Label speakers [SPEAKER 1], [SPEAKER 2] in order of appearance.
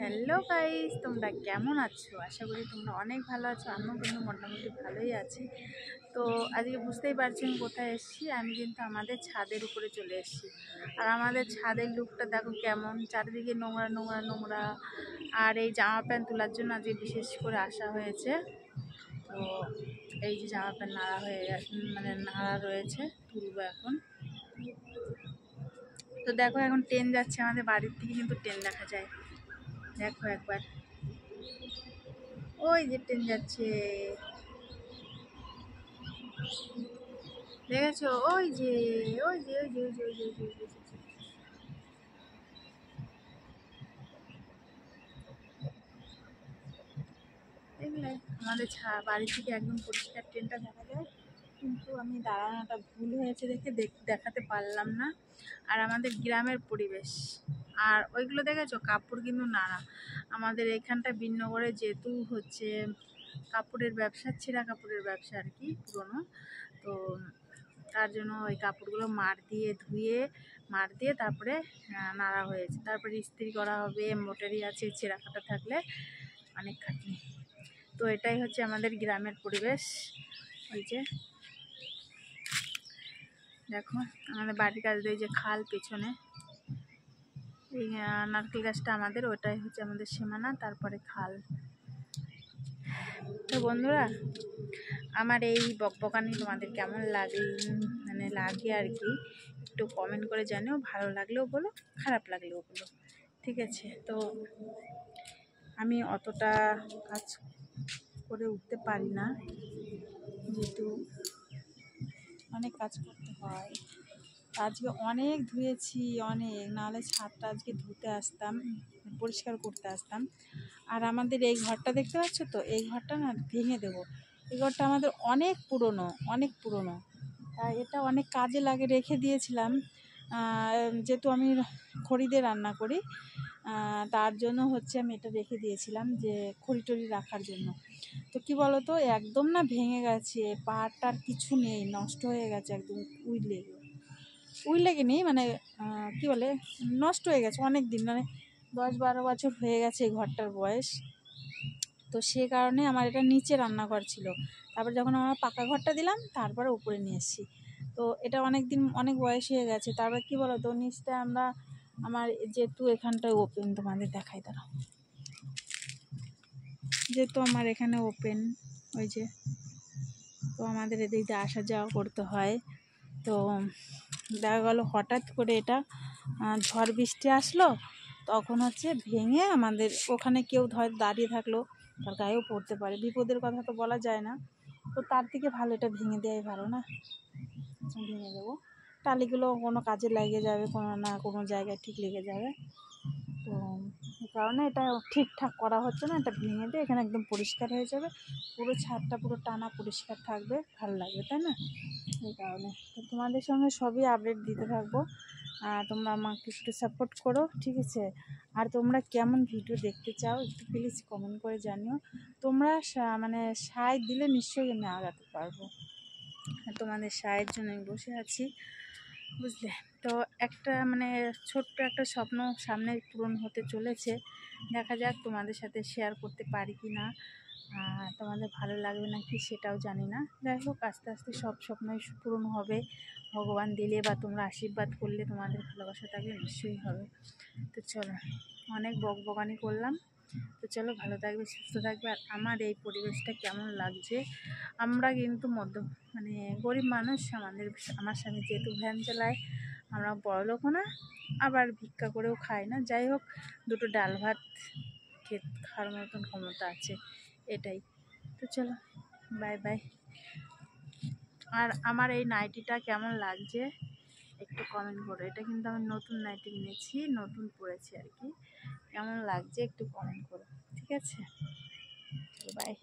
[SPEAKER 1] Hello guys, তোমরা কেমন আছো? আশা করি তোমরা অনেক ভালো আছো। আমিও কিন্তু মোটামুটি ভালোই আছি। তো আজকে বুঝতেই পারছেন কোথায় এসেছি। আমি কিন্তু আমাদের ছাদের উপরে চলে এসেছি। আর আমাদের ছাদের লুকটা দেখো কেমন, চারিদিকে নোংরা নোংরা নোংরা। আর এই জামা প্যান্ট তোলার জন্য আজকে বিশেষ করে আসা হয়েছে। তো এই যে জামা প্যান্ট নাড়া হয়ে গেছে, মানে নাড়া রয়েছে, তুলবো এখন। তো দেখো এখন ট্রেন যাচ্ছে, আমাদের বাড়ির থেকে কিন্তু ট্রেন দেখা যায়। দেখো একবার, ওই যে ট্রেন যাচ্ছে, দেখেছো? ওই যে ওই যে ওই যে ওই যে ওই যে ওই যে ওই যে দেখলে আমাদের বাড়ি থেকে একদম পরিষ্কার ট্রেনটা দেখা যায়। কিন্তু আমি দাঁড়ানোটা ভুল হয়েছে দেখে দেখাতে পারলাম না। আর আমাদের গ্রামের পরিবেশ, আর ওইগুলো দেখেছো কাপড় কিন্তু নাড়া। আমাদের এখানটা বিন্নগরে যেহেতু হচ্ছে কাপড়ের ব্যবসা, ছেঁড়া কাপড়ের ব্যবসা আর কি, পুরোনো। তো তার জন্য ওই কাপড়গুলো মার দিয়ে তারপরে নাড়া হয়েছে, তারপরে ইস্ত্রি করা হবে। মোটারি আছে, ছেঁড়া কাটা থাকলে অনেক খাটনি। তো এটাই হচ্ছে আমাদের গ্রামের পরিবেশ। ওই যে দেখো আমাদের বাড়ির কাছে এই যে খাল পেছনে, এই নারকেল গাছটা আমাদের, ওটাই হচ্ছে আমাদের সীমানা, তারপরে খাল। তো বন্ধুরা, আমার এই বকবকানি তোমাদের কেমন লাগে আর কি, একটু কমেন্ট করে জানিও। ভালো লাগলেও বলো, খারাপ লাগলেও বলো, ঠিক আছে? তো আমি অতটা কাজ করে উঠতে পারি না, যেহেতু অনেক কাজ করতে হয়। আজকে অনেক ধুয়েছি, অনেক, নাহলে ছাদটা আজকে ধুতে আসতাম, পরিষ্কার করতে আসতাম। আর আমাদের এই ঘরটা দেখতে পাচ্ছ তো, এই ঘরটা না ভেঙে দেবো। এই ঘরটা আমাদের অনেক পুরনো, অনেক পুরনো। এটা অনেক কাজে লাগে, রেখে দিয়েছিলাম। যেহেতু আমি খড়িতে রান্না করি, তার জন্য হচ্ছে আমি এটা রেখে দিয়েছিলাম, যে খড়ি টড়ি রাখার জন্য। তো কী বলো তো, একদম না ভেঙে গেছে, পাড়টার কিছু নেই, নষ্ট হয়ে গেছে একদম। উই লেগে নেই, মানে কী বলে, নষ্ট হয়ে গেছে অনেক দিন, মানে 10-12 বছর হয়ে গেছে এই ঘরটার বয়স। তো সে কারণে আমার এটা নিচে রান্নাঘর ছিল। তারপর যখন আমরা পাকা ঘরটা দিলাম, তারপরে উপরে নিয়ে এসেছি। তো এটা অনেক দিন, অনেক বয়স হয়ে গেছে। তারপর কী বলো তো, নিচটা আমার যেহেতু এখানটায় ওপেন, তোমাদের দেখাই দাঁড়াও, যেহেতু আমার এখানে ওপেন, ওই যে, তো আমাদের এদিক দিয়ে আসা যাওয়া করতে হয়। তো দেখা গেল হঠাৎ করে এটা ঝড় বৃষ্টি আসলো, তখন হচ্ছে ভেঙে আমাদের ওখানে কেউ হয়তো দাঁড়িয়ে থাকলো, তার গায়েও পড়তে পারে, বিপদের কথা তো বলা যায় না। তো তার থেকে ভালো এটা ভেঙে দেওয়াই ভালো না। ভেঙে দেবো, টালিগুলো কোনো কাজে লেগে যাবে, কোনো না কোনো জায়গায় ঠিক লেগে যাবে। তো এই কারণে এটা ঠিকঠাক করা হচ্ছে না, এটা ভেঙে দিয়ে এখানে একদম পরিষ্কার হয়ে যাবে, পুরো ছাদটা পুরো টানা পরিষ্কার থাকবে, ভালো লাগবে, তাই না? এই কারণে তো তোমাদের সঙ্গে সবই আপডেট দিতে থাকবো। তোমরা আমাকে একটু সাপোর্ট করো, ঠিক আছে? আর তোমরা কেমন ভিডিও দেখতে চাও একটু প্লিজ কমেন্ট করে জানিও। তোমরা মানে সায় দিলে নিশ্চয়ই আমি আগাতে পারবো। তোমাদের সায়ের জন্য আমি বসে আছি, বুঝলে? তো একটা মানে ছোট্ট একটা স্বপ্ন সামনে পূরণ হতে চলেছে। দেখা যাক তোমাদের সাথে শেয়ার করতে পারি কি না, তোমাদের ভালো লাগবে না কি সেটাও জানি না। যাই হোক, আস্তে আস্তে সব স্বপ্নই পূরণ হবে, ভগবান দিলে বা তোমরা আশীর্বাদ করলে, তোমাদের ভালোবাসা থাকলে নিশ্চয়ই হবে। তো চলো, অনেক বকবকানি করলাম। তো চলো, ভালো থাকবে, সুস্থ থাকবে। আর আমার এই পরিবেশটা কেমন লাগছে, আমরা কিন্তু মানে গরিব মানুষ। আমার স্বামী যেহেতু ভ্যান চালায়, আমরা বড়লোকও না, আবার ভিক্ষা করেও খাই না। যাই হোক, দুটো ডাল ভাত খাওয়ার মতন ক্ষমতা আছে, এটাই। তো চলো, বাই বাই। আর আমার এই নাইটিটা কেমন লাগছে একটু কমেন্ট করো। এটা কিন্তু আমি নতুন নাইটি কিনেছি, নতুন পরেছি আর কি। কেমন লাগছে একটু কমেন্ট করো, ঠিক আছে? বাই।